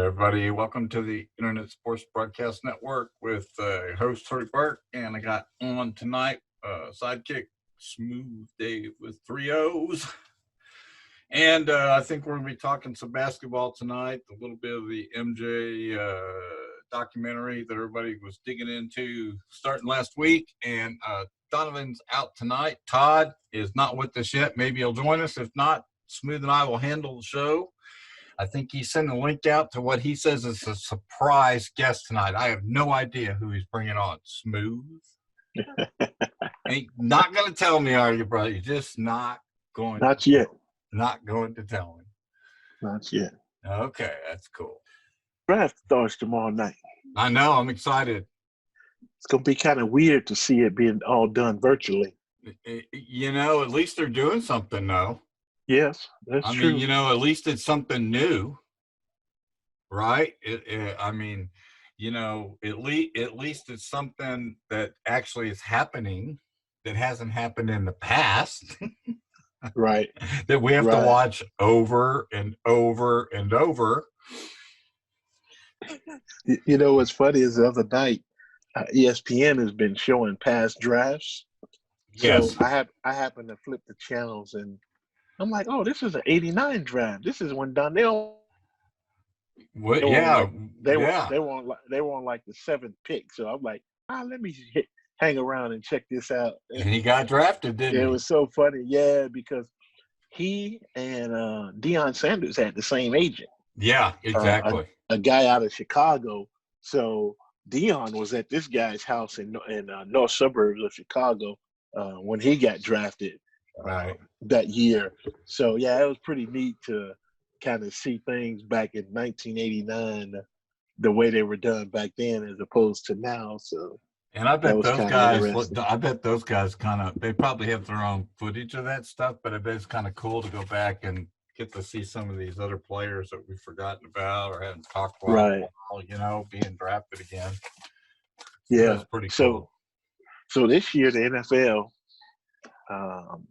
everybody. Welcome to the Internet Sports Broadcast Network with host Terry Burke. And I got on tonight sidekick Smooth Dave with 3 O's. And I think we're going to be talking some basketball tonight, a little bit of the MJ documentary that everybody was digging into starting last week. And Donovan's out tonight. Todd is not with us yet. Maybe he'll join us. If not, Smooth and I will handle the show. I think he sent a link out to what he says is a surprise guest tonight. I have no idea who he's bringing on. Smooth? Ain't not going to tell me, are you, brother? You're just not going Not to yet. Not going to tell me. Not yet. Okay, that's cool. Draft starts tomorrow night. I know. I'm excited. It's going to be kind of weird to see it being all done virtually. You know, at least they're doing something, though. Yes, that's true. I mean, you know, at least it's something new, right? I mean, you know, at least it's something that actually is happening that hasn't happened in the past. Right. That we have to watch over and over and over. You know what's funny is the other night, ESPN has been showing past drafts. Yes. So I happened to flip the channels and I'm like, oh, this is an '89 draft. This is when Donnell. What? They were on like the 7th pick. So I'm like, let me hang around and check this out. And he got drafted, didn't he? It was so funny, yeah, because he and Deion Sanders had the same agent. Yeah, exactly. A guy out of Chicago. So Deion was at this guy's house in north suburbs of Chicago when he got drafted. Right. That year. So, yeah, it was pretty neat to kind of see things back in 1989 the way they were done back then as opposed to now. So, and I bet those guys they probably have their own footage of that stuff, but I bet it's kind of cool to go back and get to see some of these other players that we've forgotten about or haven't talked about, right. You know, being drafted again. Yeah. That's pretty cool. So this year the NFL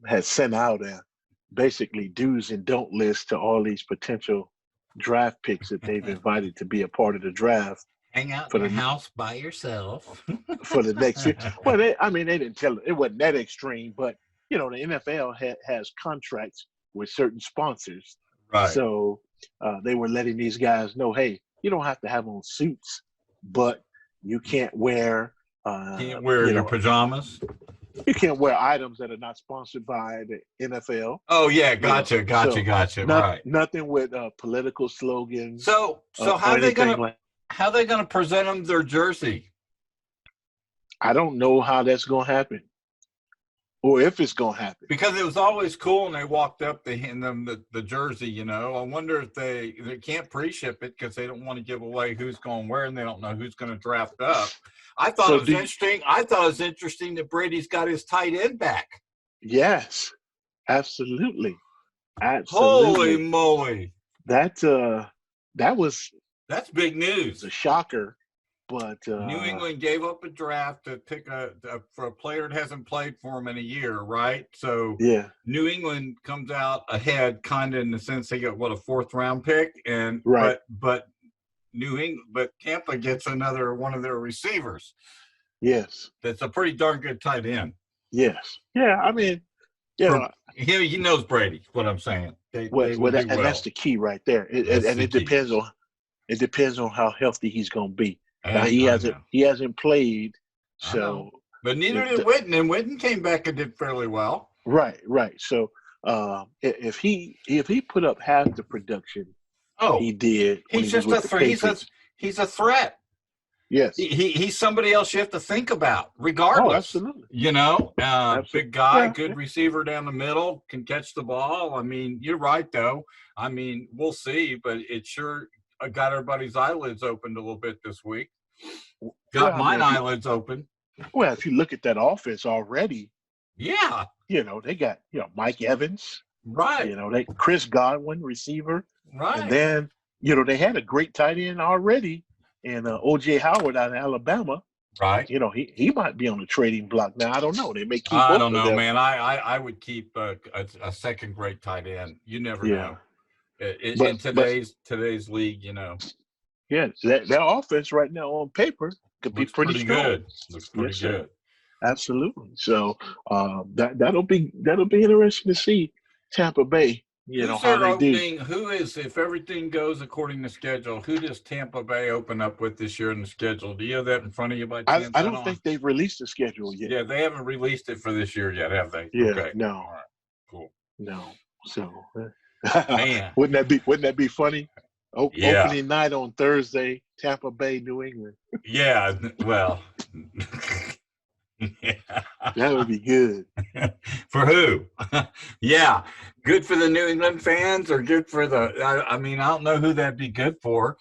has sent out a basically do's and don't list to all these potential draft picks that they've invited to be a part of the draft. Hang out in your house by yourself for the next year. Well, they didn't tell it wasn't that extreme, but you know the NFL has contracts with certain sponsors, right? So they were letting these guys know, hey, you don't have to have on suits, but you can't wear your pajamas. You can't wear items that are not sponsored by the NFL. Oh yeah, gotcha. Right. Nothing with political slogans. So how are they gonna present them their jersey? I don't know how that's gonna happen, or if it's gonna happen. Because it was always cool, and they walked up to hand them the jersey. You know, I wonder if they can't pre-ship it because they don't want to give away who's going where, and they don't know who's going to draft up. I thought it was interesting. I thought it was interesting that Brady's got his tight end back. Yes, absolutely. Holy moly! That's big news. A shocker, but New England gave up a draft to pick for a player that hasn't played for him in a year, right? So yeah, New England comes out ahead, kind of in the sense they got a 4th round pick, and right, but Tampa gets another one of their receivers. Yes. That's a pretty darn good tight end. Yes. Yeah, I mean, he knows Brady, what I'm saying. And that's the key right there. It depends on how healthy he's going to be. Now, he hasn't played, so. But neither did Witten, and Witten came back and did fairly well. Right. So if he put up half the production he did. He's just a threat. He's a threat. Yes. He's somebody else you have to think about, regardless. Oh, absolutely. You know, big guy, good receiver down the middle, can catch the ball. I mean, you're right, though. I mean, we'll see, but it sure got everybody's eyelids opened a little bit this week. Got mine eyelids open. Well, if you look at that offense already, yeah, you know, they got, Mike Evans. Right. You know, Chris Godwin, receiver. Right. And then, they had a great tight end already in O.J. Howard out of Alabama. Right. You know, he might be on the trading block now. I don't know. They may keep. I don't know, man. I would keep a second great tight end. You never know. In today's league, Yeah, that offense right now on paper could be Looks pretty pretty strong. good. Looks pretty Yes, sir. good. Absolutely. So that'll be interesting to see Tampa Bay. Who's How their they do. opening? If everything goes according to schedule, who does Tampa Bay open up with this year in the schedule? Do you have that in front of you by chance? I don't think they've released the schedule yet. Yeah, they haven't released it for this year yet, have they? Yeah, Okay. no, All right. Cool. no. So Man. wouldn't that be funny? Yeah. Opening night on Thursday, Tampa Bay, New England. Yeah. Well. Yeah. That would be good. For who? Yeah. Good for the New England fans or good for I mean, I don't know who that'd be good for.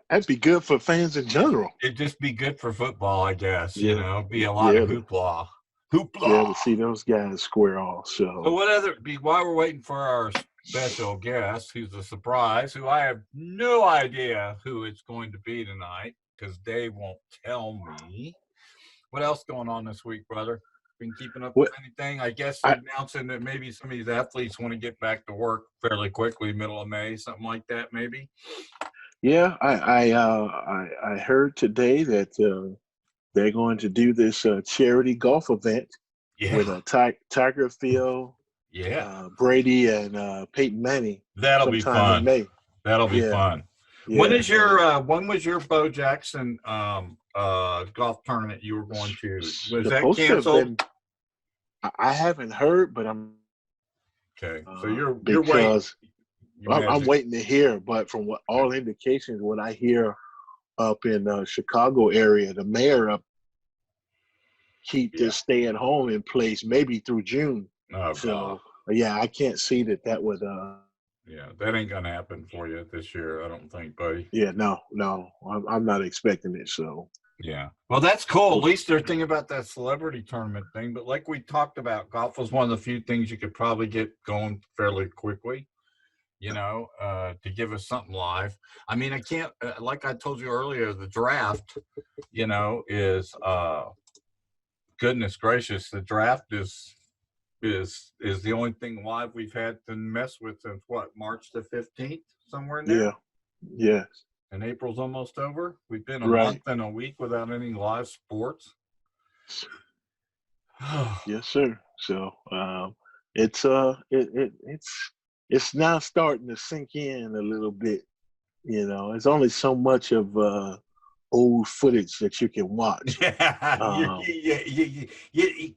That'd be good for fans in general. It'd just be good for football, I guess. Yeah. Be a lot of hoopla. Yeah, to see those guys square off. So while we're waiting for our special guest, who's a surprise, who I have no idea who it's going to be tonight because Dave won't tell me. What else going on this week, brother? Been keeping up with anything? I guess announcing that maybe some of these athletes want to get back to work fairly quickly, middle of May, something like that, maybe. Yeah, I heard today that they're going to do this charity golf event with Tiger Field, Brady, and Peyton Manning. That'll be fun. In May. That'll be fun. Yeah. When was your Bo Jackson golf tournament you were going to? Was that canceled? I haven't heard, but I'm okay. So you're waiting. I'm waiting to hear, but from all indications, what I hear up in Chicago area, the mayor keep this stay at home in place maybe through June. Oh, so yeah, I can't see that would. Yeah, that ain't gonna happen for you this year, I don't think, buddy. Yeah, no, I'm not expecting it. So yeah, well, that's cool. At least they're thinking about that celebrity tournament thing. But like we talked about, golf was one of the few things you could probably get going fairly quickly. To give us something live. I mean, I can't. Like I told you earlier, the draft, is goodness gracious. The draft is the only thing live we've had to mess with since March the 15th, somewhere in there. Yeah. And April's almost over. We've been a month and a week without any live sports. Yes, sir. So it's now starting to sink in a little bit. It's only so much of old footage that you can watch.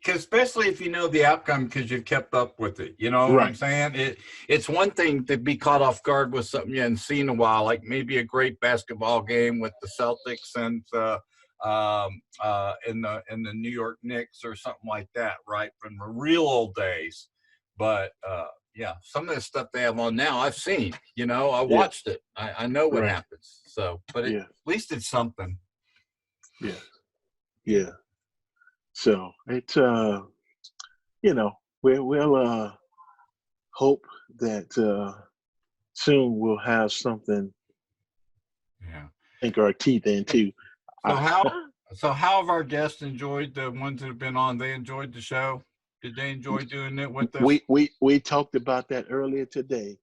Especially if you know the outcome because you've kept up with it. You know what I'm saying? It's one thing to be caught off guard with something you hadn't seen in a while, like maybe a great basketball game with the Celtics and in the New York Knicks or something like that, right? From the real old days. But some of the stuff they have on now, I've seen. I watched it. I know what happens. So, but at least it's something. Yeah. So it's we'll hope that soon we'll have something. Yeah. Sink our teeth into. So how have our guests enjoyed the ones that have been on? They enjoyed the show. Did they enjoy doing it with us? We talked about that earlier today.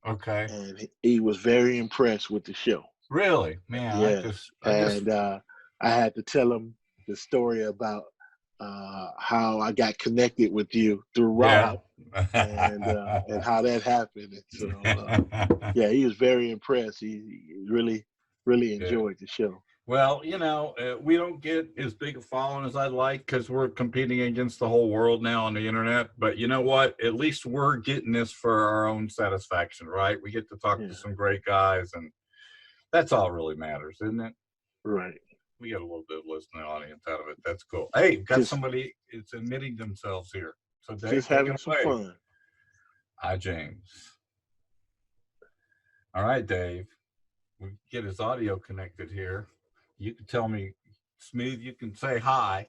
Okay. And he was very impressed with the show. Really? Man, yeah. I had to tell him the story about how I got connected with you through Rob and how that happened. And so, he was very impressed. He really enjoyed the show. Well, we don't get as big a following as I'd like because we're competing against the whole world now on the internet. But you know what? At least we're getting this for our own satisfaction, right? We get to talk to some great guys, and that's all really matters, isn't it? Right. We get a little bit of listening audience out of it. That's cool. Hey, got somebody it's admitting themselves here. So Dave, just having some fun. Hi, James. All right, Dave. We get his audio connected here. You can tell me, Smooth, you can say hi.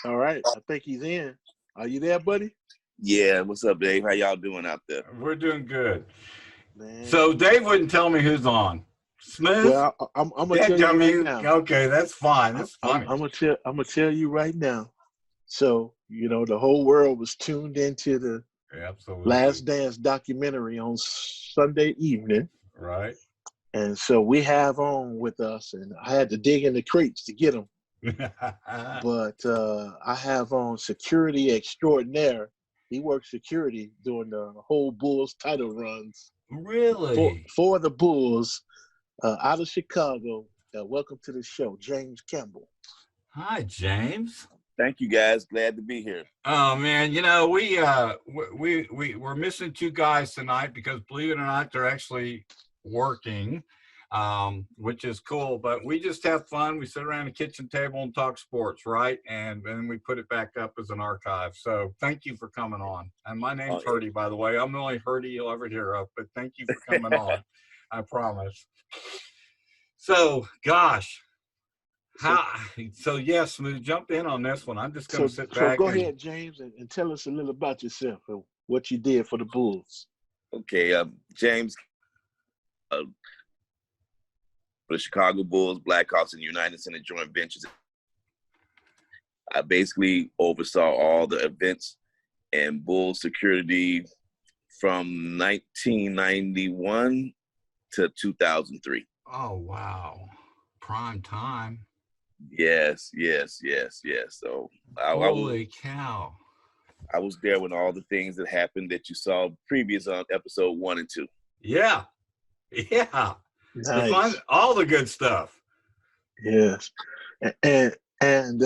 All right. I think he's in. Are you there, buddy? Yeah. What's up, Dave? How y'all doing out there? We're doing good. Man. So Dave wouldn't tell me who's on. Smooth? Well, I'm going to tell you right now. Okay, that's fine. That's funny. I'm going to tell you right now. So, the whole world was tuned into the Absolutely. Last Dance documentary on Sunday evening. Right. And so we have on with us, and I had to dig in the crates to get them. But I have on security extraordinaire. He worked security during the whole Bulls title runs Really? for the Bulls out of Chicago. Welcome to the show, James Campbell. Hi, James. Thank you, guys. Glad to be here. Oh man, we're missing two guys tonight because, believe it or not, they're actually working, which is cool. But we just have fun. We sit around the kitchen table and talk sports, right? And then we put it back up as an archive. So thank you for coming on. And my name's Hurdy, by the way. I'm the only Hurdy you'll ever hear of. But thank you for coming on. I promise. So, gosh. Smooth, jump in on this one. I'm just going to sit back. So go ahead, James, and tell us a little about yourself and what you did for the Bulls. Okay, James, for the Chicago Bulls, Blackhawks, and United Center joint ventures. I basically oversaw all the events and Bulls security from 1991 to 2003. Oh, wow. Prime time. Yes. So holy cow! I was there when all the things that happened that you saw previous on episode 1 and 2. Yeah. Nice. All the good stuff. Yes, and and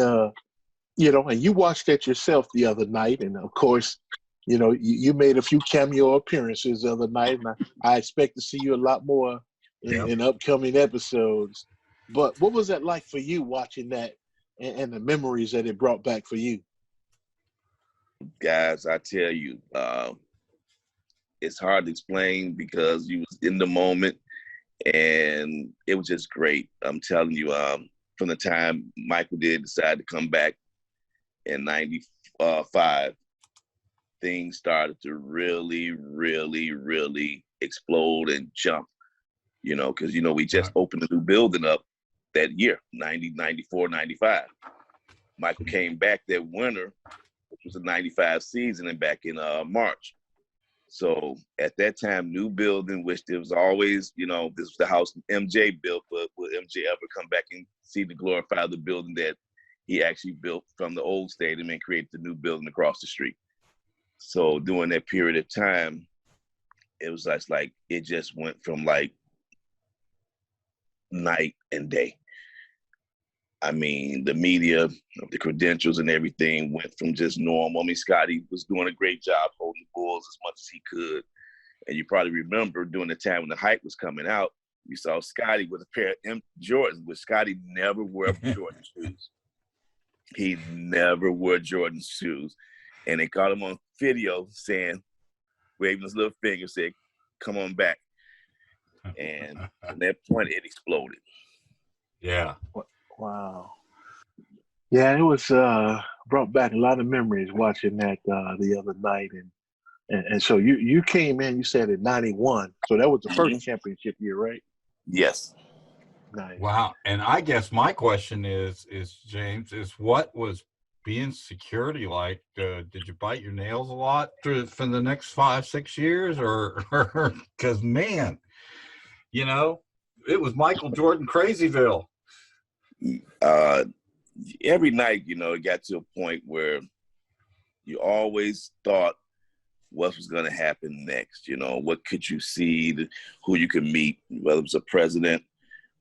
you watched that yourself the other night, and of course, you made a few cameo appearances the other night, and I expect to see you a lot more in upcoming episodes. But what was that like for you watching that and the memories that it brought back for you? Guys, I tell you, it's hard to explain because you was in the moment and it was just great. I'm telling you, from the time Michael did decide to come back in 95, things started to really, really, really explode and jump, because, we just opened a new building up that year, 90, 94, 95. Michael came back that winter, which was the 95 season, and back in March. So at that time, new building, which there was always, this was the house MJ built, but will MJ ever come back and see the glorify of the building that he actually built from the old stadium and created the new building across the street? So during that period of time, it was like it just went from like night and day. I mean, the media, the credentials and everything went from just normal. I mean, Scotty was doing a great job holding the Bulls as much as he could. And you probably remember during the time when the hype was coming out, you saw Scotty with a pair of Jordans, which Scotty never wore Jordan shoes. He never wore Jordan shoes. And they caught him on video waving his little finger, said, "Come on back." And at that point, it exploded. Yeah. Wow. Yeah, it was brought back a lot of memories watching that the other night, and so you came in. You said in '91, so that was the first championship year, right? Yes. Nice. Wow. And I guess my question is James, what was being security like? Did you bite your nails a lot for the next 5-6 years, or because man, it was Michael Jordan Crazyville. Every night, it got to a point where you always thought what was going to happen next. What could you see, who you could meet, whether it was a president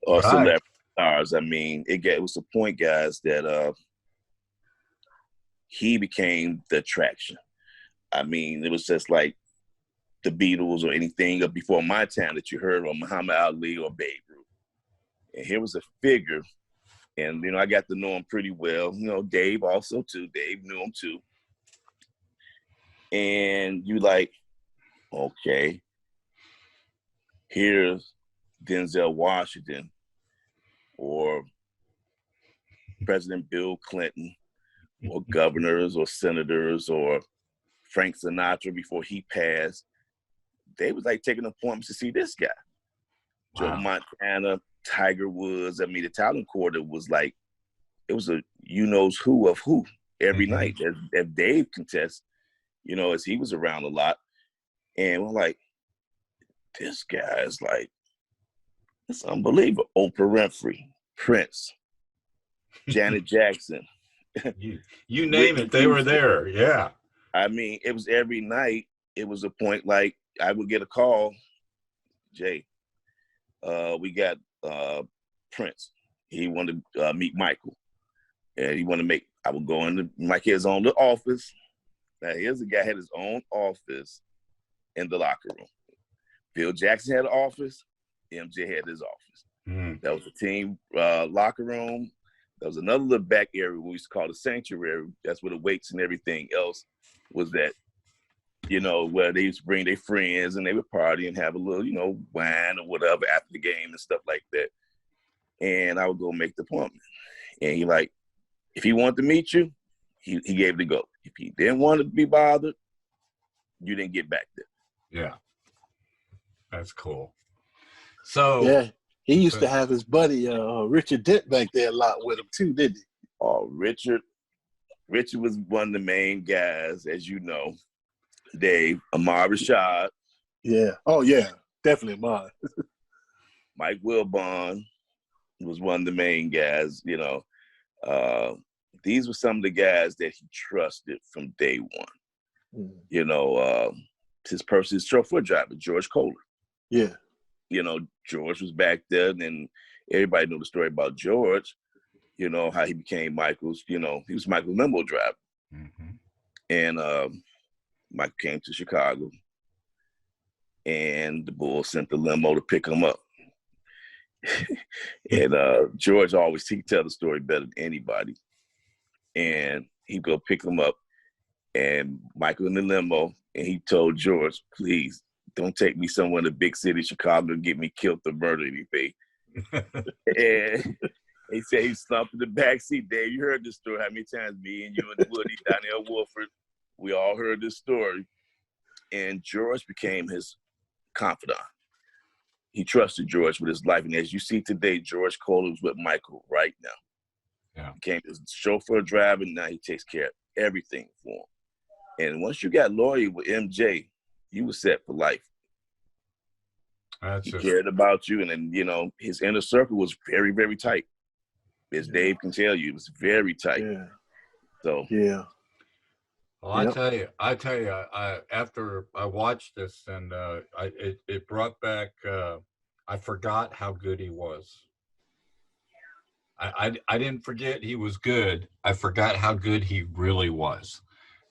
or celebrity stars. I mean, it was the point, guys, that he became the attraction. I mean, it was just like the Beatles or anything before my time that you heard, or Muhammad Ali or Babe Ruth. And here was a figure. And, I got to know him pretty well. Dave also, too. Dave knew him, too. And you like, okay, here's Denzel Washington or President Bill Clinton or governors or senators or Frank Sinatra before he passed. They was like taking appointments to see this guy. Joe Montana, Tiger Woods. I mean, the talent quarter was like, it was a you-knows who of who every night. As Dave contests, as he was around a lot. And we're like, this guy is like It's unbelievable. Oprah Winfrey, Prince, Janet Jackson. You name it, they were there. Yeah. I mean, it was every night. It was a point like I would get a call, Jay. We got Prince. He wanted to meet Michael, and he wanted to make. I would go into Mike had his own little office. Now here's a guy had his own office in the locker room. Phil Jackson had an office. MJ had his office. That was the team locker room. There was another little back area we used to call the sanctuary. That's where the weights and everything else was at. You know, where they used to bring their friends and they would party and have a little, you know, wine or whatever after the game and stuff like that. And I would go make the appointment. And he like, if he wanted to meet you, he gave it a go. If he didn't want to be bothered, you didn't get back there. Yeah. That's cool. So yeah, he used to have his buddy Richard Dent back there a lot with him too, didn't he? Oh, Richard was one of the main guys, as you know. Dave, Ahmad Rashad. Yeah. Oh, yeah. Definitely mine. Mike Wilbon was one of the main guys, you know. These were some of the guys that he trusted from day one. You know, his chauffeur driver, George Kohler. Yeah. You know, George was back there, and everybody knew the story about George, you know, how he became Michael's, you know, he was Michael's limo driver. And Mike came to Chicago, and the Bulls sent the limo to pick him up. And George always, he could tell the story better than anybody. And he'd go pick him up, and Michael in the limo, and he told George, please, don't take me somewhere in the big city, Chicago, and get me killed or murdered anything. And he said he slumped in the backseat. Dave, you heard this story how many times me and you and Woody down there in Wolford, we all heard this story. And George became his confidant. He trusted George with his life. And as you see today, George Kohler is with Michael right now. Yeah. He became his chauffeur driver, and now he takes care of everything for him. And once you got loyal with MJ, you were set for life. He cared about you, and then, you know, his inner circle was very, very tight. As Dave can tell you, it was very tight. Yeah. So yeah. Well, I tell you, after I watched this, and it brought back. I forgot how good he was. I didn't forget he was good. I forgot how good he really was.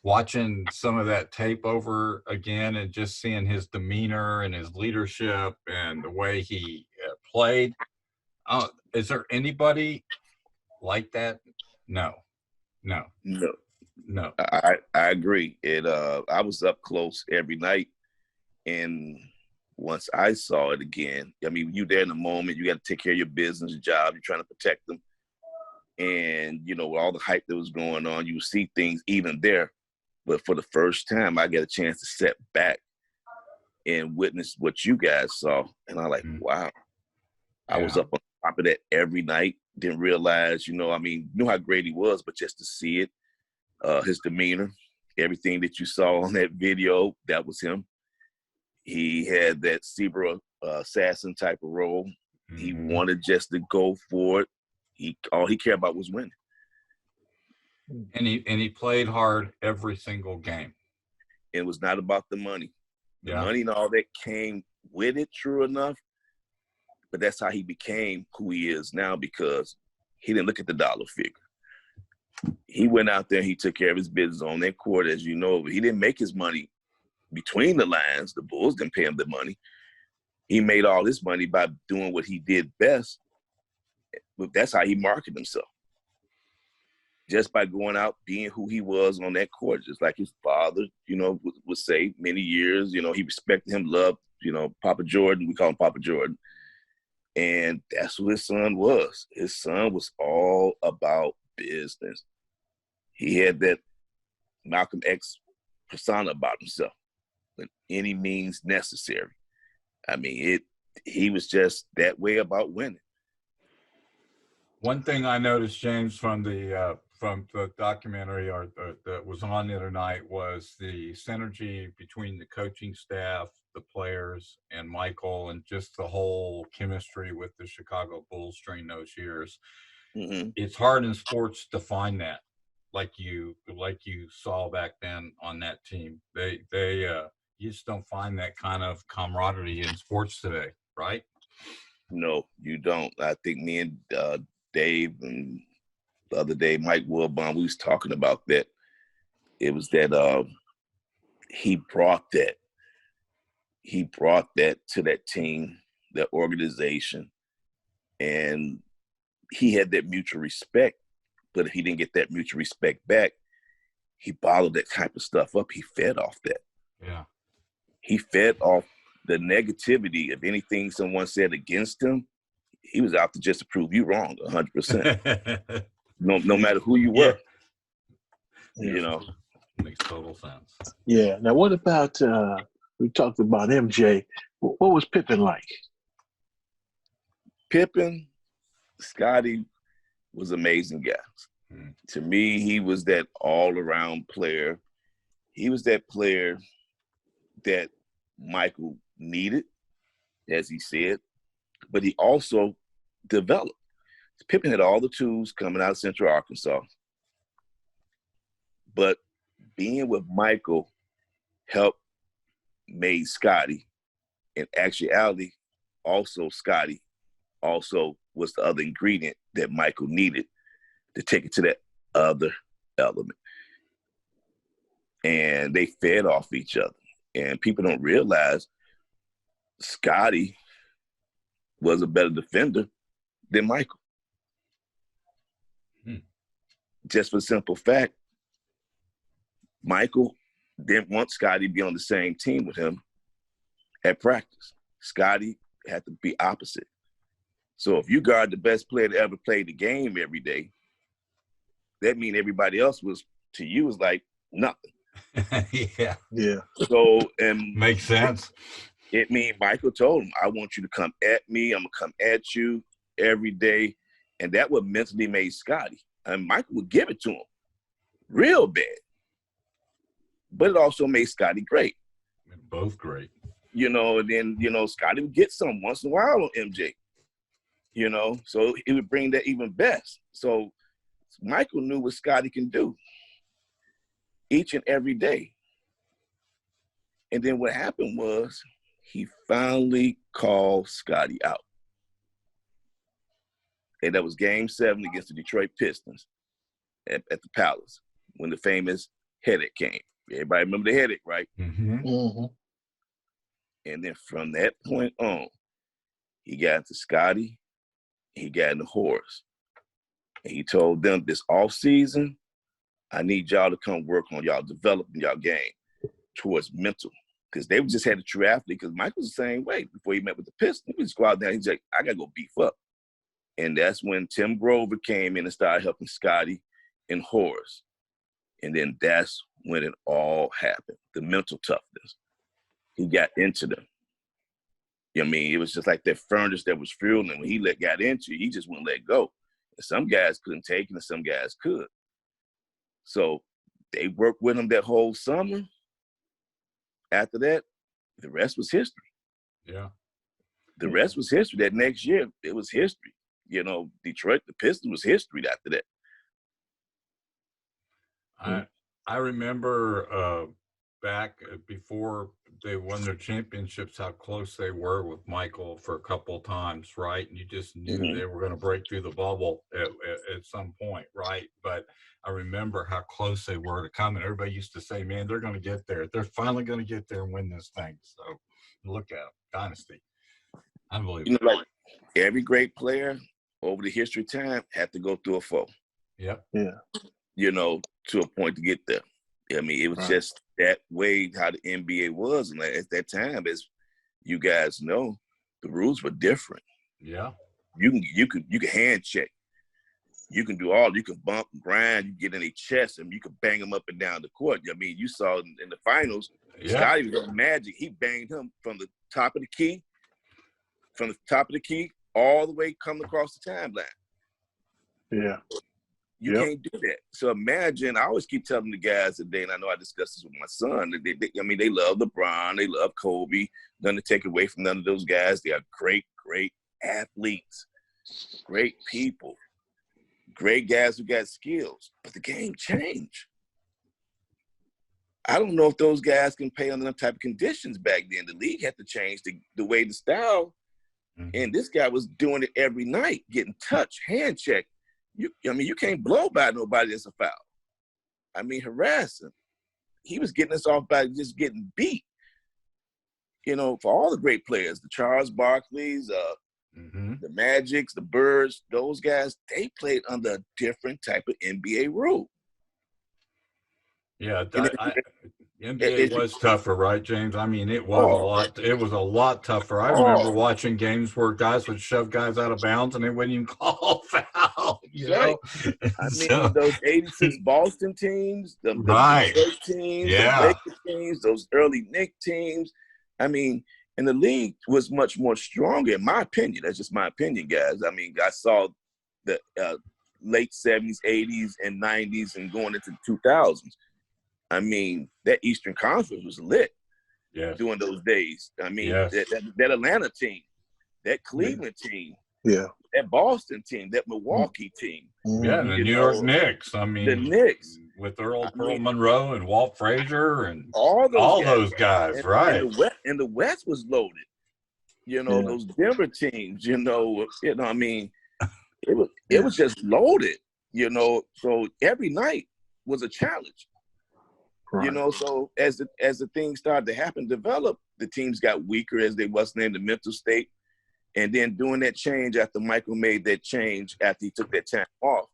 Watching some of that tape over again and just seeing his demeanor and his leadership and the way he played. Is there anybody like that? No. I agree. I was up close every night, and once I saw it again, I mean, you there in the moment, you got to take care of your business, your job, you're trying to protect them. And, you know, with all the hype that was going on, you see things even there. But for the first time, I get a chance to step back and witness what you guys saw. And I'm like, wow. I was up on top of that every night. Didn't realize, you know, I mean, knew how great he was, but just to see it, his demeanor, everything that you saw on that video, that was him. He had that zebra assassin type of role. He wanted just to go for it. All he cared about was winning. And he played hard every single game. It was not about the money. The money and all that came with it, true enough. But that's how he became who he is now, because he didn't look at the dollar figure. He went out there and he took care of his business on that court, as you know. But he didn't make his money between the lines. The Bulls didn't pay him the money. He made all this money by doing what he did best. But that's how he marketed himself. Just by going out, being who he was on that court, just like his father, you know, would say many years, you know, he respected him, loved, you know, Papa Jordan. We call him Papa Jordan. And that's who his son was. His son was all about business. He had that Malcolm X persona about himself, with any means necessary. I mean, he was just that way about winning. One thing I noticed, James, from the documentary that was on the other night was the synergy between the coaching staff the players and Michael and just the whole chemistry with the Chicago Bulls during those years. Mm-hmm. It's hard in sports to find that, like you saw back then on that team. You just don't find that kind of camaraderie in sports today, right? No, you don't. I think me and Dave and the other day, Mike Wilbon, we was talking about that. It was that he brought that to that team, that organization, and he had that mutual respect. But if he didn't get that mutual respect back, he bottled that type of stuff up. He fed off that. Yeah. He fed off the negativity of anything someone said against him. He was out to just to prove you wrong 100%. No matter who you were. Yeah. You know. Makes total sense. Yeah. Now, what about, we talked about MJ. What was Pippen like? Pippen, Scotty was amazing guys. To me, he was that all-around player. He was that player that Michael needed, as he said, but he also developed. Pippen had all the tools coming out of Central Arkansas, but being with Michael helped made Scotty. In actuality, also Scotty also was the other ingredient that Michael needed to take it to that other element. And they fed off each other. And people don't realize Scotty was a better defender than Michael. Just for the simple fact, Michael didn't want Scotty to be on the same team with him at practice. Scotty had to be opposite. So if you guard the best player to ever play the game every day, that means everybody else was, to you, was like nothing. Yeah. Yeah. So, and makes sense. It means Michael told him, I want you to come at me. I'm going to come at you every day. And that what mentally made Scotty. And Michael would give it to him real bad. But it also made Scotty great. Both great. You know, and then, you know, Scotty would get some once in a while on MJ. You know, so it would bring that even best. So Michael knew what Scotty can do each and every day. And then what happened was he finally called Scotty out. And that was Game 7 against the Detroit Pistons at the Palace when the famous headache came. Everybody remember the headache, right? Mm-hmm. Mm-hmm. And then from that point on, he got into Scotty, he got into Horace. And he told them this off season, I need y'all to come work on y'all developing y'all game towards mental. Because they just had a true athlete. Because Mike was the same way before he met with the Pistons. He just go out there and he's like, I got to go beef up. And that's when Tim Grover came in and started helping Scotty and Horace. And then that's when it all happened, the mental toughness. He got into them. You know what I mean? It was just like that furnace that was fueling him. When he got into it, he just wouldn't let go. And some guys couldn't take it and some guys could. So they worked with him that whole summer. After that, the rest was history. Yeah. The rest was history. That next year, it was history. You know, Detroit, the Pistons was history after that. I remember back before they won their championships, how close they were with Michael for a couple of times, right? And you just knew they were going to break through the bubble at some point, right? But I remember how close they were to coming. Everybody used to say, man, they're going to get there. They're finally going to get there and win this thing. So look at them. Dynasty. Unbelievable. You know, like every great player over the history of time had to go through a foe. Yep. Yeah. You know, to a point to get there. I mean, it was just that way how the NBA was. And at that time, as you guys know, the rules were different. Yeah. You can hand check. You can do all. You can bump, grind. You get in their chest, and you can bang them up and down the court. I mean, you saw in the finals, Scotty was on Magic. He banged him from the top of the key, all the way coming across the timeline. Yeah. You can't do that. So imagine, I always keep telling the guys today, and I know I discussed this with my son, they love LeBron, they love Kobe, none to take away from none of those guys. They are great, great athletes, great people, great guys who got skills, but the game changed. I don't know if those guys can play under them type of conditions back then. The league had to change the way, the style, and this guy was doing it every night, getting touched, hand checked. You can't blow by nobody that's a foul. I mean, harassing. He was getting us off by just getting beat. You know, for all the great players, the Charles Barkleys, the Magics, the Birds, those guys, they played under a different type of NBA rule. Yeah, NBA was tougher, right, James? I mean, it was a lot tougher. I remember watching games where guys would shove guys out of bounds and they wouldn't even call foul. You know? I mean, those '86 Boston teams, the Detroit teams, the Lakers teams, those early Knicks teams. I mean, and the league was much more stronger, in my opinion. That's just my opinion, guys. I mean, I saw the late '70s, '80s, and '90s, and going into the 2000s. I mean, that Eastern Conference was lit during those days. I mean, that Atlanta team, that Cleveland team, that Boston team, that Milwaukee team. Yeah, and the New York Knicks. I mean, the Knicks. With Pearl Monroe and Walt Frazier and all those guys, right. And the West was loaded. You know, those Denver teams, I mean, it was just loaded, so every night was a challenge. Right. So as the things started to happen, develop, the teams got weaker as they wasn't in the mental state. And then doing that change after Michael made that change, after he took that time off,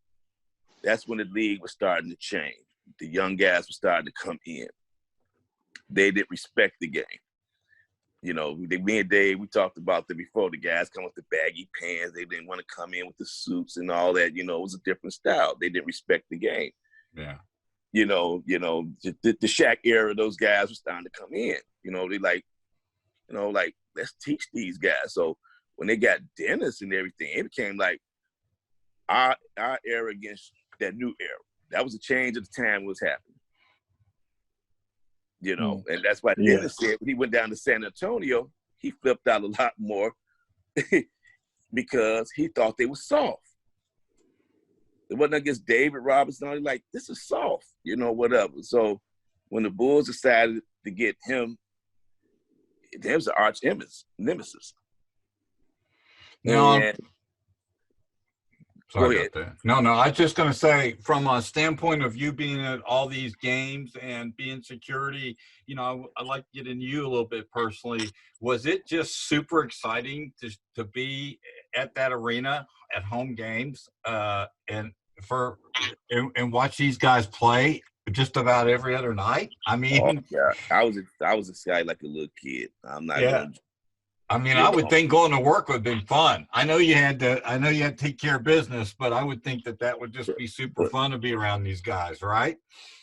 that's when the league was starting to change. The young guys were starting to come in. They didn't respect the game. Me and Dave, we talked about that before. The guys come with the baggy pants. They didn't want to come in with the suits and all that. It was a different style. They didn't respect the game. Yeah. The Shaq era, those guys were starting to come in. They like, let's teach these guys. So when they got Dennis and everything, it became like our era against that new era. That was a change at the time was happening. And that's why Dennis said when he went down to San Antonio, he flipped out a lot more because he thought they were soft. It wasn't against David Robinson. He's like, this is soft, whatever. So when the Bulls decided to get him, it was an arch nemesis. Now, and, sorry about that. No, I was just going to say, from a standpoint of you being at all these games and being security, I'd like to get into you a little bit personally. Was it just super exciting to be at that arena at home games and watch these guys play just about every other night? I mean, I was excited like a little kid. I'm not gonna, I mean, I would think going to work would have been fun. I know you had to take care of business, but I would think that would just be super fun to be around these guys, right?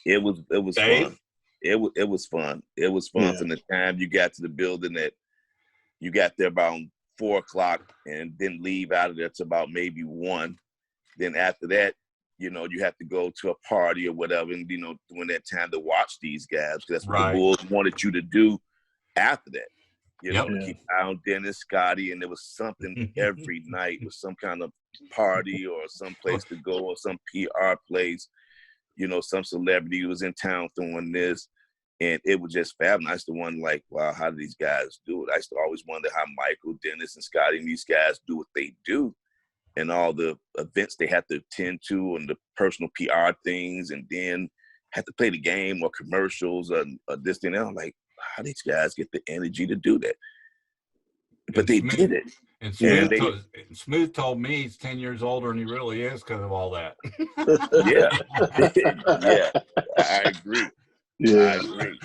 It was Dave? fun. It was fun. It was fun from the time you got to the building that you got there about 4:00 and didn't leave out of there to about maybe 1. Then after that, you have to go to a party or whatever, and during that time to watch these guys, because that's what the Bulls wanted you to do after that. To keep an eye on Dennis, Scotty, and there was something every night with some kind of party or some place to go or some PR place. Some celebrity was in town throwing this, and it was just fabulous. I used to wonder, like, wow, how do these guys do it? I used to always wonder how Michael, Dennis, and Scotty and these guys do what they do, and all the events they have to attend to, and the personal PR things, and then have to play the game or commercials or this and that. I'm like, how these guys get the energy to do that? But they did it. And Smooth told me he's 10 years older than he really is because of all that. Yeah, I agree. Yeah. I agree.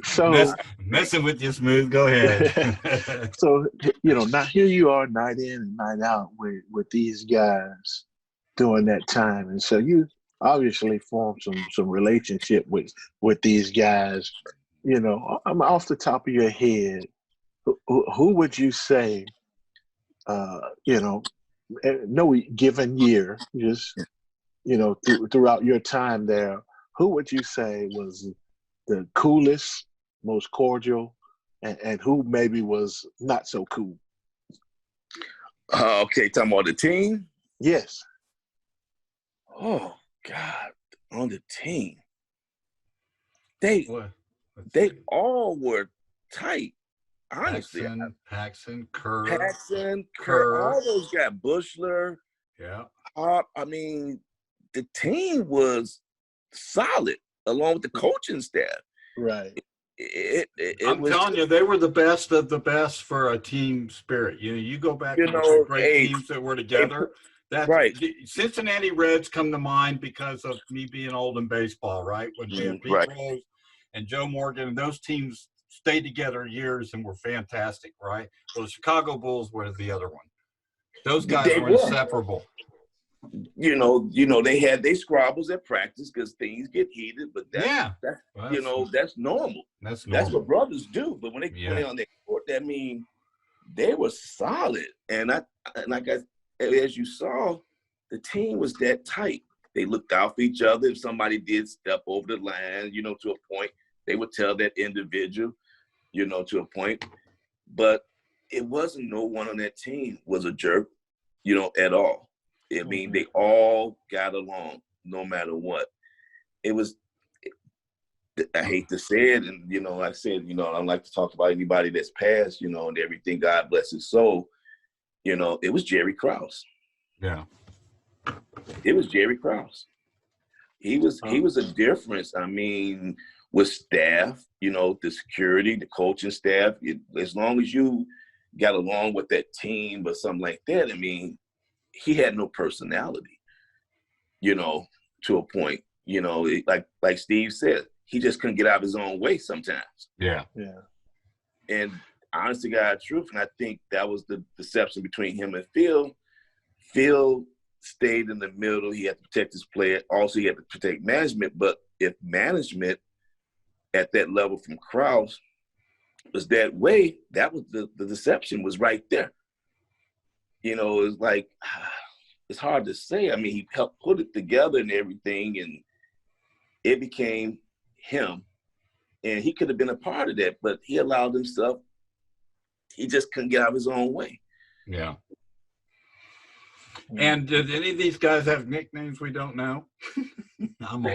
So messing with you, Smooth. Go ahead. So now here you are, night in and night out with these guys during that time, and so you obviously formed some relationship with these guys. I'm off the top of your head. Who would you say? No given year, just throughout your time there, who would you say was the coolest, most cordial, and who maybe was not so cool? Okay, talking about the team? Yes. Oh, God, on the team. They all were tight, honestly. Paxson, Kerr, all those guys, Bushler. Yeah. I mean, the team was solid along with the coaching staff. Right. I'm telling you, they were the best of the best for a team spirit. You go back and look at great teams that were together. That's right. Cincinnati Reds come to mind because of me being old in baseball, right? When they had Pete Rose and Joe Morgan, and those teams stayed together years and were fantastic, right? Well, the Chicago Bulls were the other one. Those guys were inseparable. They had their squabbles at practice because things get heated, but that's normal. That's what brothers do. But when they play on their court, that mean they were solid. And as you saw, the team was that tight. They looked out for each other. If somebody did step over the line, to a point, they would tell that individual, to a point. But it wasn't no one on that team was a jerk, at all. I mean, they all got along no matter what. It was, I hate to say it, and, I said, I don't like to talk about anybody that's passed, and everything, God bless his soul. It was Jerry Krause. Yeah. It was Jerry Krause. He was a difference. I mean, with staff, the security, the coaching staff, as long as you got along with that team or something like that, I mean, he had no personality, to a point, like Steve said, he just couldn't get out of his own way sometimes. Yeah. Yeah. And honest to God truth, and I think that was the deception between him and Phil. Phil stayed in the middle. He had to protect his player. Also, he had to protect management. But if management at that level from Krause was that way, that was the deception was right there. It's like, it's hard to say. I mean, he helped put it together and everything, and it became him. And he could have been a part of that, but he allowed himself, he just couldn't get out of his own way. Yeah. And did any of these guys have nicknames we don't know? I'm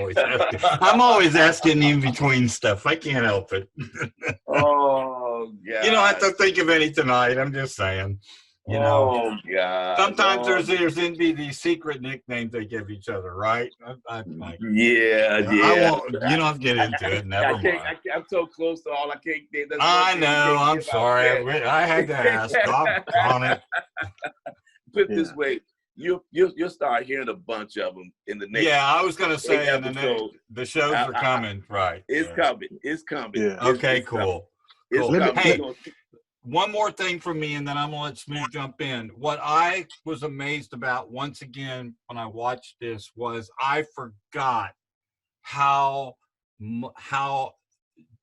always asking in between stuff. I can't help it. Oh, God. You don't have to think of any tonight. I'm just saying. Oh, God. Sometimes there's these secret nicknames they give each other, right? Yeah. I won't. You don't have to get into it. Never mind. I'm so close to all I can't. I know. I'm sorry. I had to ask. I'm on it. Put it this way. You'll start hearing a bunch of them in the next. Yeah, I was going to say the shows are coming, right? It's coming. It's coming. Yeah. Okay, cool. It's coming. Hey, one more thing from me, and then I'm going to let Smooth jump in. What I was amazed about once again when I watched this was I forgot how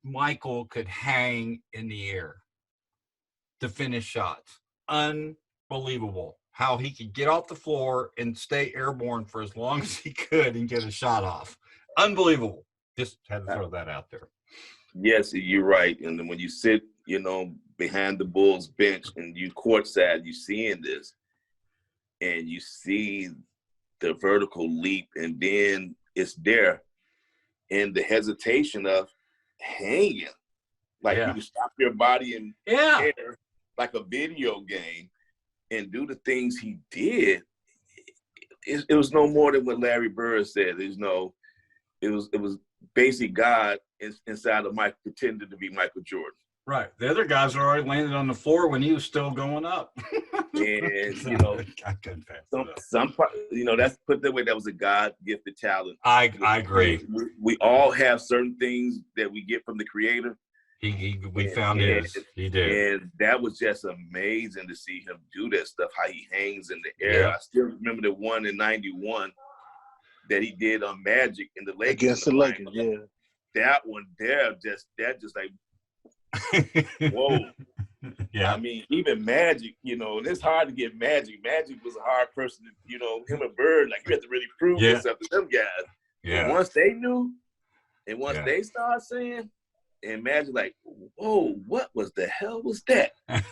Michael could hang in the air to finish shots. Unbelievable. How he could get off the floor and stay airborne for as long as he could and get a shot off. Unbelievable. Just had to throw that out there. Yes, you're right. And then when you sit, behind the Bulls bench and you courtside, you seeing this and you see the vertical leap, and then it's there. And the hesitation of hanging. Like you can stop your body in air like a video game and do the things he did. It was no more than what Larry Bird said. It was basically God inside of Mike pretending to be Michael Jordan. Right. The other guys are already landed on the floor when he was still going up. And I couldn't that's put that way. That was a God-gifted talent. I agree. We all have certain things that we get from the Creator. We found his. He did. And that was just amazing to see him do that stuff, how he hangs in the air. Yeah. I still remember the one in 91 that he did on Magic in the Lakers. Against the Lakers, yeah. That one there, that just like, whoa. Yeah. I mean, even Magic, and it's hard to get Magic. Magic was a hard person to, him and Bird, like you have to really prove yourself to them guys. Yeah. But once they knew, and once Yeah. they started saying, and Magic like, whoa, what was the hell was that? I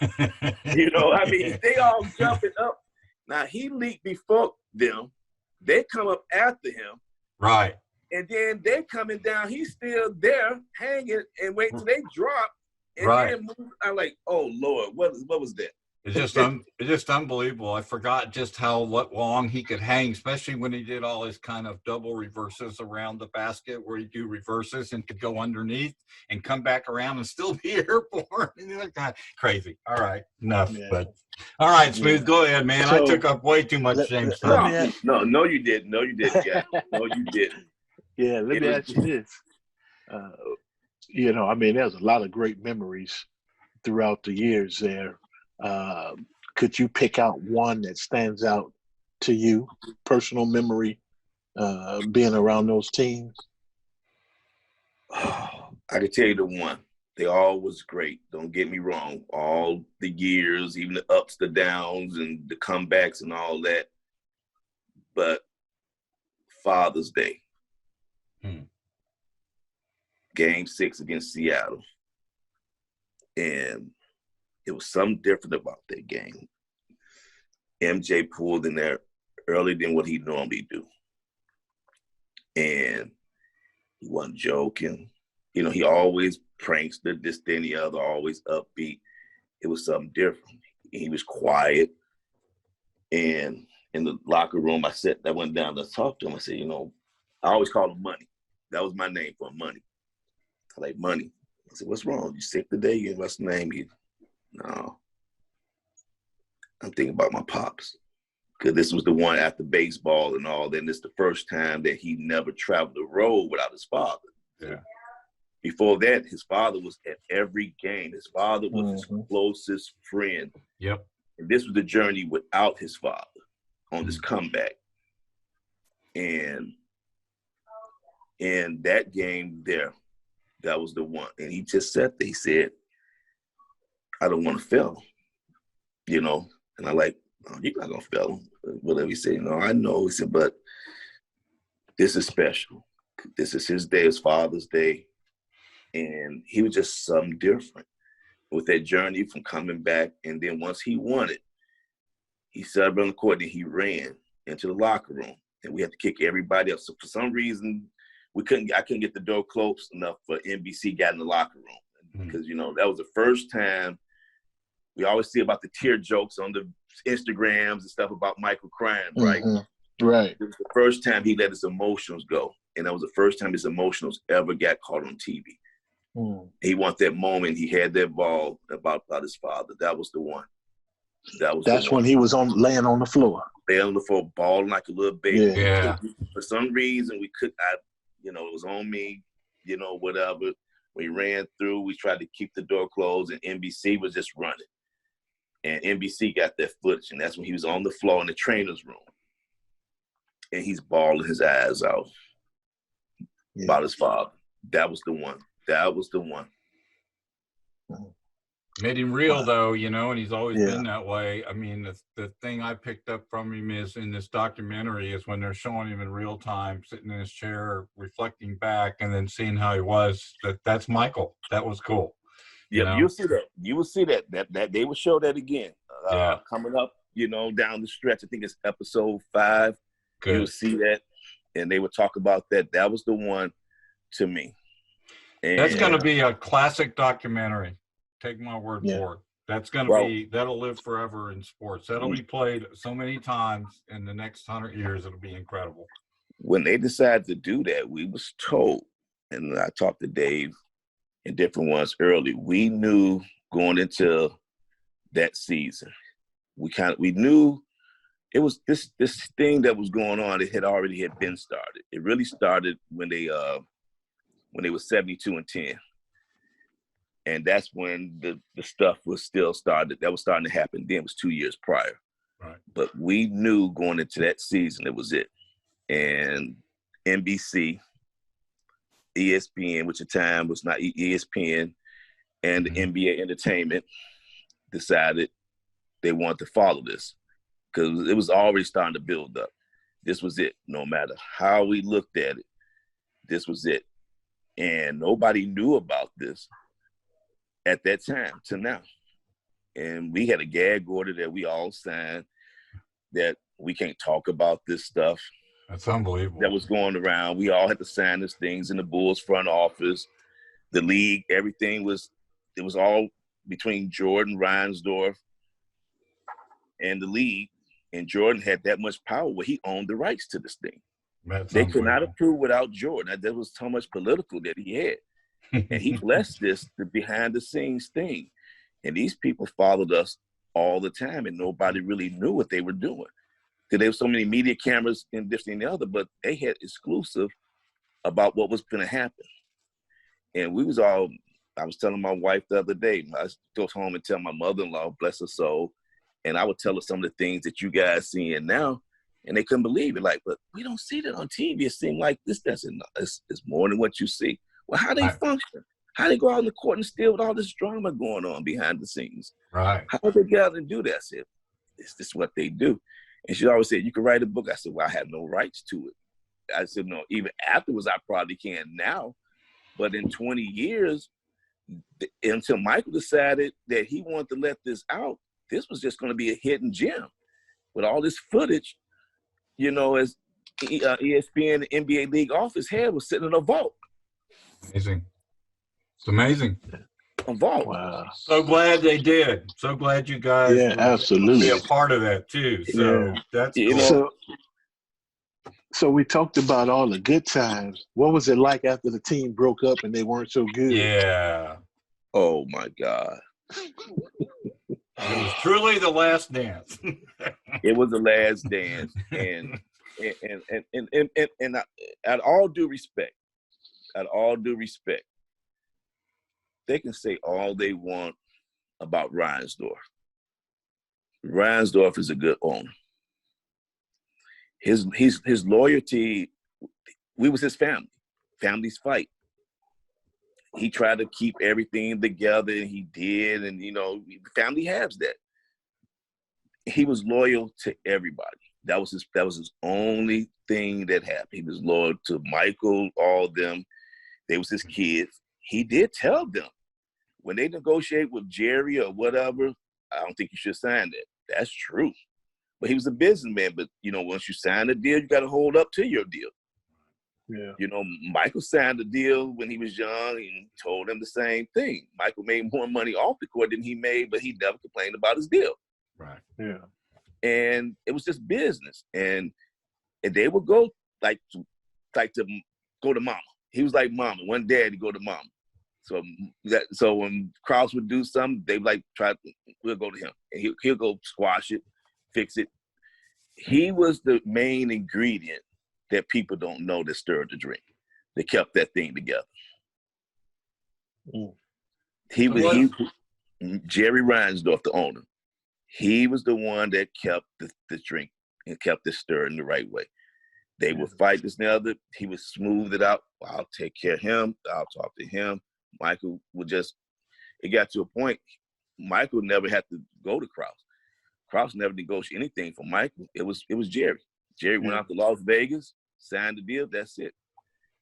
mean, they all jumping up. Now he leaked before them. They come up after him. Right. And then they coming down. He's still there, hanging, and wait till they drop. And Right. then move. I'm like, oh Lord, what was that? It's just unbelievable. I forgot just how long he could hang, especially when he did all his kind of double reverses around the basket, where he do reverses and could go underneath and come back around and still be airborne. Crazy. All right, enough. Yeah. But all right, Smooth, go ahead, man. I So, took up way too much James time. No, you didn't. No, you didn't. Yeah. No, you didn't. Yeah, let me ask you this. I mean, there's a lot of great memories throughout the years there. Could you pick out one that stands out to you, personal memory, being around those teams? I can tell you the one. They all was great. Don't get me wrong. All the years, even the ups, the downs, and the comebacks and all that. But Father's Day. Game 6 against Seattle. And it was something different about that game. MJ pulled in there earlier than what he normally do. And he wasn't joking. He always prankster, this, then the other, always upbeat. It was something different. He was quiet. And in the locker room, I went down to talk to him. I said, I always called him Money. That was my name for him, Money. I like Money. I said, what's wrong? You sick today? What's the name? No. I'm thinking about my pops. Because this was the one after baseball and all. Then this is the first time that he never traveled the road without his father. Yeah. Before that, his father was at every game. His father was his closest friend. Yep. And this was the journey without his father on this comeback. And in that game there, that was the one. And he just said that. He said, I don't want to fail him, And I like, oh, you're not going to fail him. Whatever he said, I know. He said, but this is special. This is his day, his Father's Day. And he was just something different with that journey from coming back. And then once he won it, he sat on the court and he ran into the locker room. And we had to kick everybody up. So for some reason, I couldn't get the door close enough for NBC got in the locker room. Because, that was the first time. We always see about the tear jokes on the Instagrams and stuff about Michael crying, right? Right. It was the first time he let his emotions go. And that was the first time his emotions ever got caught on TV. He wanted that moment. He had that ball about his father. That was the one. That's when he was laying on the floor. Laying on the floor, balling like a little baby. Yeah. For some reason, it was on me, whatever. We ran through. We tried to keep the door closed, and NBC was just running. And NBC got that footage, and that's when he was on the floor in the trainer's room. And he's bawling his eyes out about his father. That was the one. That was the one. Made him real, though, and he's always been that way. I mean, the thing I picked up from him is in this documentary is when they're showing him in real time, sitting in his chair, reflecting back, and then seeing how he was. That's Michael. That was cool. Yeah, you'll see that. You will see that they will show that again. Coming up, down the stretch. I think it's episode 5. Good. You'll see that, and they will talk about that. That was the one to me. And that's going to be a classic documentary. Take my word for it. That's going to that'll live forever in sports. That'll be played so many times in the next 100 years. It'll be incredible. When they decided to do that, we was told, and I talked to Dave and different ones early, we knew going into that season, we knew it was this thing that was going on. It had already been started. It really started when they were 72-10. And that's when the stuff was still started. That was starting to happen then. It was 2 years prior. Right. But we knew going into that season, it was it. And NBC, ESPN, which at the time was not ESPN, and the NBA Entertainment, decided they wanted to follow this because it was already starting to build up. This was it. No matter how we looked at it, this was it. And nobody knew about this at that time to now. And we had a gag order that we all signed that we can't talk about this stuff. That's unbelievable. That was going around. We all had to sign these things in the Bulls front office, the league, everything was all between Jordan, Reinsdorf, and the league. And Jordan had that much power where he owned the rights to this thing. They could not approve without Jordan. There was so much political that he had. And he blessed this, the behind the scenes thing. And these people followed us all the time, and nobody really knew what they were doing. Because there were so many media cameras and this and the other, but they had exclusive about what was going to happen. And we was all, I was telling my wife the other day, I go home and tell my mother-in-law, bless her soul, and I would tell her some of the things that you guys seeing now, and they couldn't believe it. Like, but we don't see that on TV. It seemed like this doesn't, it's more than what you see. Well, how they function? How they go out in the court and still with all this drama going on behind the scenes? Right. How did they get out and do that? I said, is this what they do? And she always said, you can write a book. I said, well, I have no rights to it. I said, no, even afterwards, I probably can now. But in 20 years, until Michael decided that he wanted to let this out, this was just going to be a hidden gem. With all this footage, you know, as ESPN, the NBA league office head was sitting in a vault. Amazing. It's amazing. A vault. Wow. So glad they did. So glad you guys absolutely be a part of that too. So that's cool. So we talked about all the good times. What was it like after the team broke up and they weren't so good? Yeah. Oh my God. It was truly the last dance. It was the last dance. And at all due respect, they can say all they want about Reinsdorf. Reinsdorf is a good owner. His loyalty, we was his family. Families fight. He tried to keep everything together, and he did, and you know, family has that. He was loyal to everybody. That was his only thing that happened. He was loyal to Michael, all of them. They was his kids. He did tell them when they negotiate with Jerry or whatever, I don't think you should sign that. That's true. But he was a businessman. But, you know, once you sign a deal, you got to hold up to your deal. Yeah. You know, Michael signed a deal when he was young and told him the same thing. Michael made more money off the court than he made, but he never complained about his deal. Right. Yeah. And it was just business. And they would go like to go to mama. He was like mama. One dad, he go to mama. So when Krause would do something, they like we'll go to him. And he'll go squash it, fix it. He was the main ingredient that people don't know that stirred the drink. They kept that thing together. Mm. Jerry Reinsdorf, the owner. He was the one that kept the drink and kept it stirring the right way. They would fight this and the other. He would smooth it out. I'll take care of him. I'll talk to him. Michael would it got to a point, Michael never had to go to Krause. Krause never negotiated anything for Michael. It was Jerry. Jerry went out to Las Vegas, signed the deal, that's it.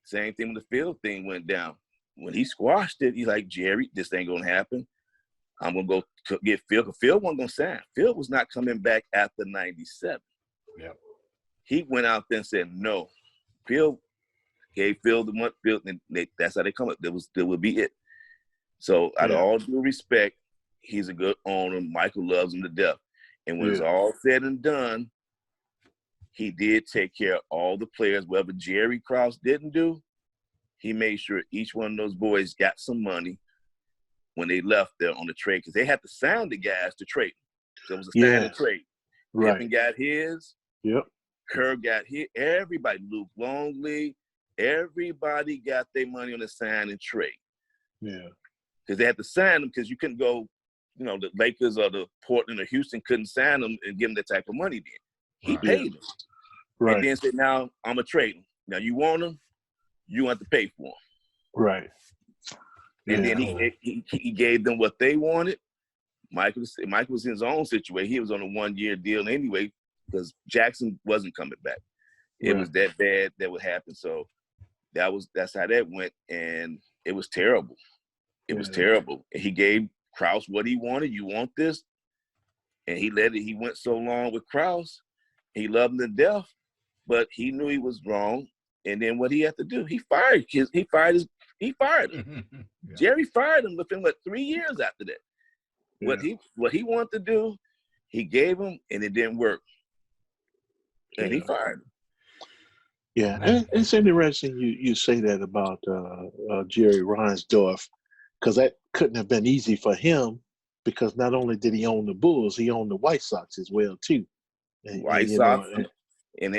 Same thing when the Phil thing went down. When he squashed it, he's like, Jerry, this ain't going to happen. I'm going to go get Phil. Because Phil wasn't going to sign. Phil was not coming back after 97. Yep. He went out there and said, no. Phil gave Phil the month. Phil, and that's how they come up. That would be it. So out of all due respect, he's a good owner. Michael loves him to death. And when it's all said and done, he did take care of all the players. Whatever Jerry Krause didn't do, he made sure each one of those boys got some money when they left there on the trade, because they had to sign the guys to trade. So it was a standard trade. Right. Pippen got his. Yep. Kerr got his. Everybody, Luke Longley, everybody got their money on the sign and trade. Yeah. Because they had to sign them, because you couldn't go, you know, the Lakers or the Portland or Houston couldn't sign them and give them that type of money then. He paid them. Right. And then said, now I'm going to trade them. Now you want them, you have to pay for them. Right. And then he gave them what they wanted. Michael was in his own situation. He was on a 1-year deal anyway because Jackson wasn't coming back. It was that bad that would happen. So that's how that went, and it was terrible. It was terrible. And he gave Krause what he wanted. You want this? And he let it. He went so long with Krause. He loved him to death, but he knew he was wrong. And then what he had to do, he fired him. Jerry fired him within 3 years after that. What he wanted to do, he gave him, and it didn't work. And he fired him. Yeah, and it's interesting you say that about Jerry Reinsdorf, because that couldn't have been easy for him, because not only did he own the Bulls, he owned the White Sox as well too. White Sox, and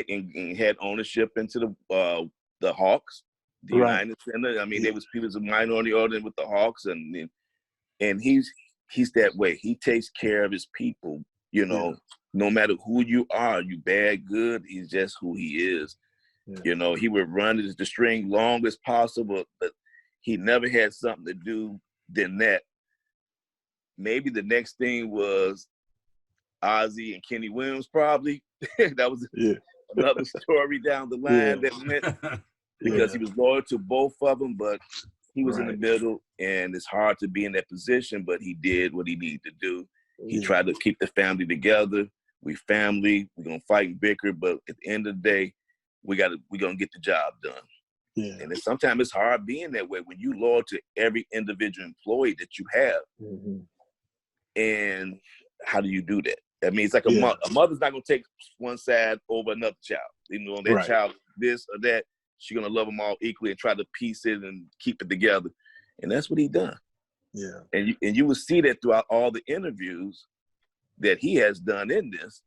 had ownership into the Hawks, the United Center. I mean, he was a minority owner with the Hawks, and he's that way. He takes care of his people. You know, no matter who you are, you bad, good. He's just who he is. Yeah. You know, he would run the string long as possible, but he never had something to do than that. Maybe the next thing was Ozzie and Kenny Williams, probably. That was another story down the line that went, because he was loyal to both of them, but he was in the middle, and it's hard to be in that position, but he did what he needed to do. He tried to keep the family together. We family, we're going to fight and bicker, but at the end of the day, we're going to get the job done. Yeah. And sometimes it's hard being that way when you loyal to every individual employee that you have. Mm-hmm. And how do you do that? I mean, it's like a mother's not going to take one side over another child. You know, that child, this or that, she's going to love them all equally and try to piece it and keep it together. And that's what he done. Yeah. And you will see that throughout all the interviews that he has done in this.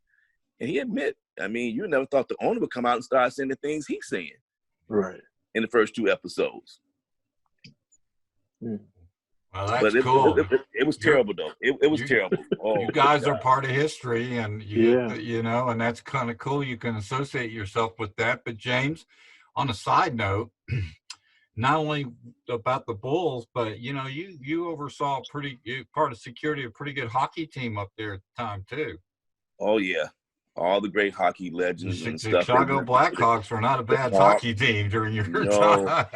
And he admit, I mean, you never thought the owner would come out and start saying the things he's saying. Right. In the first 2 episodes. Well, that's cool. It was terrible, though. It was terrible. Oh, you guys are part of history, and you know, and that's kind of cool. You can associate yourself with that. But James, on a side note, not only about the Bulls, but you know, you oversaw part of security, a pretty good hockey team up there at the time too. Oh yeah. All the great hockey legends and stuff. Chicago Blackhawks were not a bad hockey team during your time.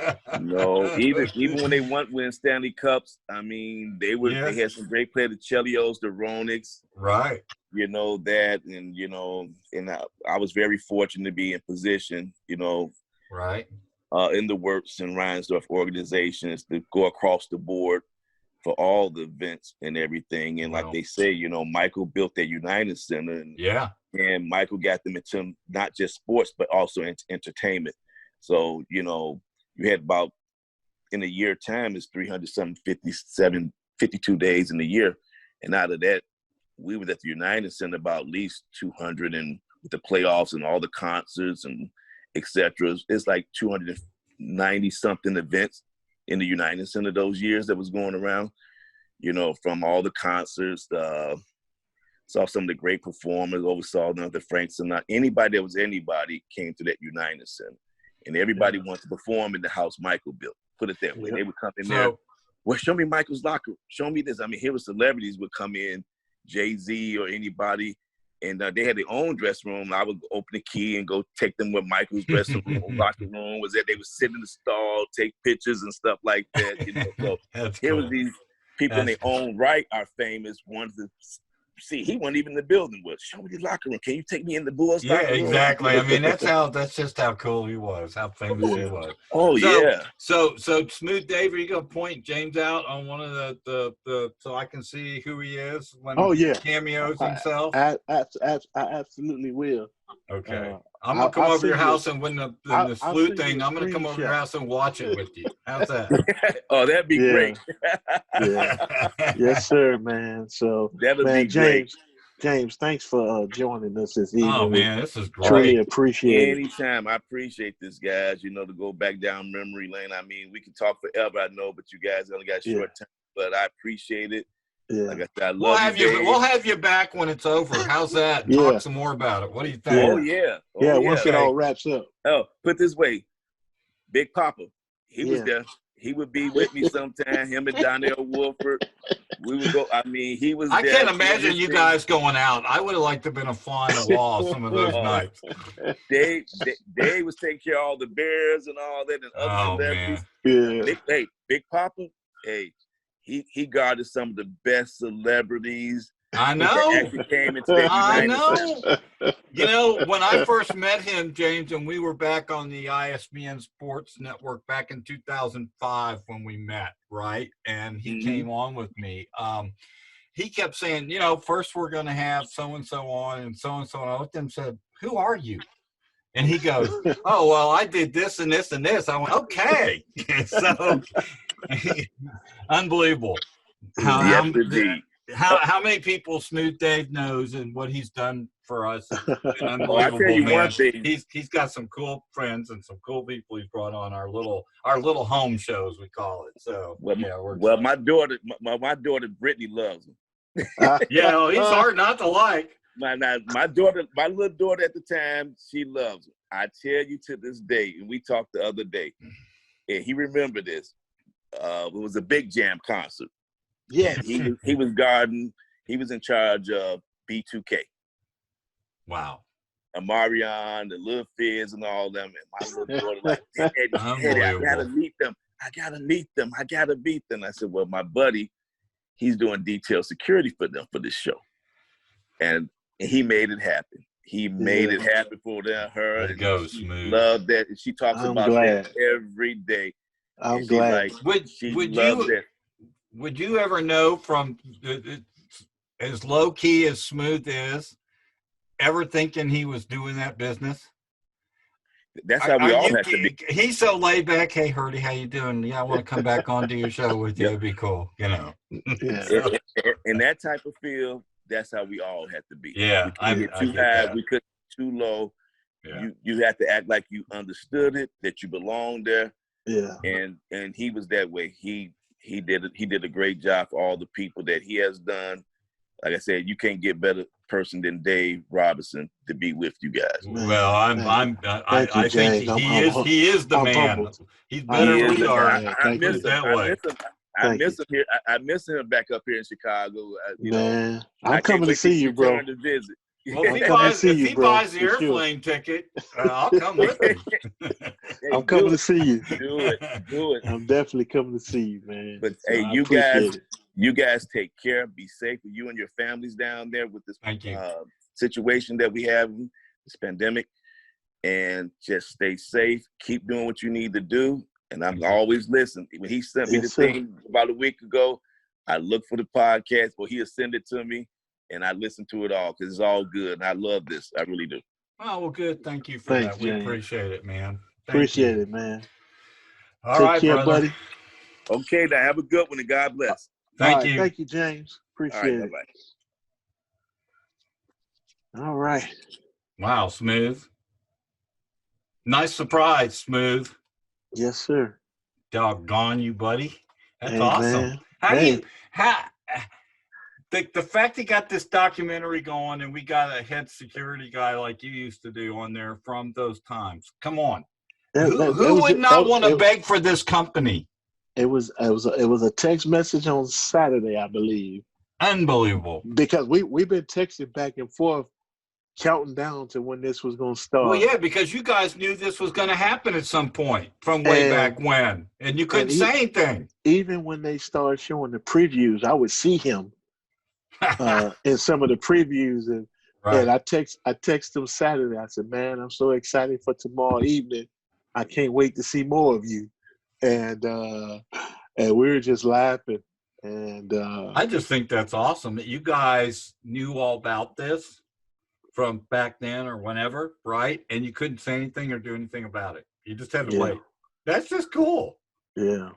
No, even when they win Stanley Cups, I mean, they had some great players, the Chelios, the Roniks. Right. You know, that, and, you know, and I was very fortunate to be in position, you know. Right. In the Works and Reinsdorf organizations to go across the board for all the events and everything. And like they say, you know, Michael built that United Center. And Michael got them into not just sports, but also into entertainment. So, you know, you had about, in a year time, it's 52 days in a year. And out of that, we were at the United Center about at least 200, and with the playoffs and all the concerts and et cetera. It's like 290 something events in the United Center those years that was going around, you know, from all the concerts, saw some of the great performers, oversaw the Frank Sinatra. Anybody that was anybody came to that United Center. And everybody wanted to perform in the house Michael built. Put it that way. They would come in there. Well, show me Michael's locker. Show me this. I mean, here was celebrities would come in, Jay-Z or anybody, and they had their own dressing room. I would open the key and go take them where Michael's dressing room, locker room was at. They would sit in the stall, take pictures and stuff like that. You know, so here was these people in their own right are famous, wanted to see. He wasn't even in the building. Well, show me the locker room. Can you take me in the Bulls locker room? Yeah, exactly. I mean, that's just how cool he was, how famous he was. Oh, yeah. So Smooth Dave, are you gonna point James out on one of the so I can see who he is when he cameos himself? I absolutely will. Okay. I'm gonna come over your house, and when the flute thing, I'm gonna come over your house and watch it with you. How's that? Oh, that'd be great. Yes, sir, man. So that'd be great. James, thanks for joining us this evening. Oh man, this is great. Truly appreciate it. Anytime. I appreciate this, guys. You know, to go back down memory lane. I mean, we can talk forever, I know, but you guys only got short time. But I appreciate it. Yeah. Like I said, I love we'll have you back when it's over. How's that? Talk some more about it. What do you think? Oh yeah. Once it all wraps up. Oh, put this way, Big Papa, he was there. He would be with me sometime. Him and Donnell Wolford. We would go. I mean, he was. I there can't doing imagine his you thing. guys going out. I would have liked to have been a fly on the wall some of those nights. Dave was taking care of all the Bears and all that and other Oh, celebrities. man. Yeah. Big Papa. Hey, he guarded some of the best celebrities. I that know. actually came into the I United know. You know, when I first met him, James, and we were back on the ISBN Sports Network back in 2005 when we met, right? And he came on with me. He kept saying, you know, first we're going to have so-and-so on and so-and-so. And I looked at him and said, who are you? And he goes, oh, well, I did this and this and this. I went, okay. So, unbelievable. Yes, indeed. How many people Smooth Dave knows and what he's done for us is unbelievable. Well, I tell you man. one thing. He's got some cool friends and some cool people he's brought on our little home shows, we call it. So My daughter Brittany loves him. Yeah, well, he's hard not to like. My little daughter at the time, she loves him. I tell you to this day, and we talked the other day, and he remembered this. It was a Big Jam concert. Yeah, he was guarding. He was in charge of B2K. Wow. Amarion, the Little Fizz, and all them. And my little daughter like, Daddy, I gotta meet them. I gotta meet them. I said, well, my buddy, he's doing detail security for them for this show, and he made it happen. He made it happen for them. Her. It goes smooth. Loved that. And she talks about that every day. I'm glad. Would you ever know from as low key as Smooth is, ever thinking he was doing that business? That's how we all have to be. He's so laid back. Hey, Hurdy, how you doing? Yeah, I want to come back on to your show with you. It'd be cool, you know. In that type of field, that's how we all have to be. Yeah, we couldn't get too high. We couldn't get too low. Yeah. You have to act like you understood it, that you belonged there. Yeah. And he was that way. He did a great job for all the people that he has done. Like I said, you can't get better person than Dave Robinson to be with you guys. Well, I think he is the man. Humbled. He's better than we are. I miss him here. I miss him back up here in Chicago. Man, I'm coming to see you, bro. To visit. Well, if he buys the airplane ticket, I'll come with him. I'm coming to see you. Do it. I'm definitely coming to see you, man. But so hey, you guys take care. Be safe for you and your families down there with this situation that we have, this pandemic, and just stay safe. Keep doing what you need to do. And I'm always listening. When he sent me the thing about a week ago, I looked for the podcast. Well, he'll send it to me. And I listen to it all because it's all good. And I love this. I really do. Oh, well, good. Thank you for that. We appreciate it, man. Appreciate it, man. All right, Take care, buddy. Okay, now have a good one and God bless. Thank you. Thank you, James. Appreciate it. Bye-bye. All right. Wow, Smooth. Nice surprise, Smooth. Yes, sir. Doggone you, buddy. That's awesome. Man. The fact he got this documentary going and we got a head security guy like you used to do on there from those times. Come on. Who would not want to beg for this company? It was a text message on Saturday, I believe. Unbelievable. Because we've been texting back and forth, counting down to when this was going to start. Well, yeah, because you guys knew this was going to happen at some point from way back when, and you couldn't say anything. Even when they started showing the previews, I would see him in some of the previews, and I text him Saturday. I said, "Man, I'm so excited for tomorrow evening. I can't wait to see more of you." And we were just laughing. And I just think that's awesome that you guys knew all about this from back then or whenever, right? And you couldn't say anything or do anything about it. You just had to wait. That's just cool. Yeah.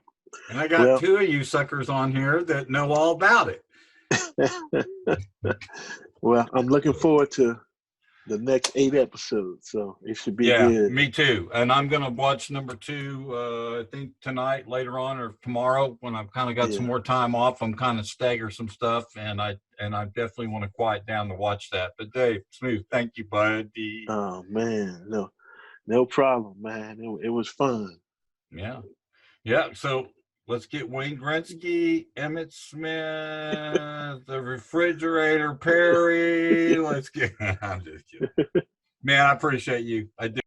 And I got two of you suckers on here that know all about it. Well, I'm looking forward to the next 8 episodes, so it should be good. Yeah, me too. And I'm going to watch number 2, I think tonight, later on, or tomorrow when I've kind of got some more time off. I'm kind of stagger some stuff, and I definitely want to quiet down to watch that. But Dave, Smooth, thank you, buddy. Oh man, no problem, man. It was fun. Yeah. Yeah, so let's get Wayne Gretzky, Emmett Smith, the refrigerator Perry. Let's get. I'm just kidding, man. I appreciate you. I do.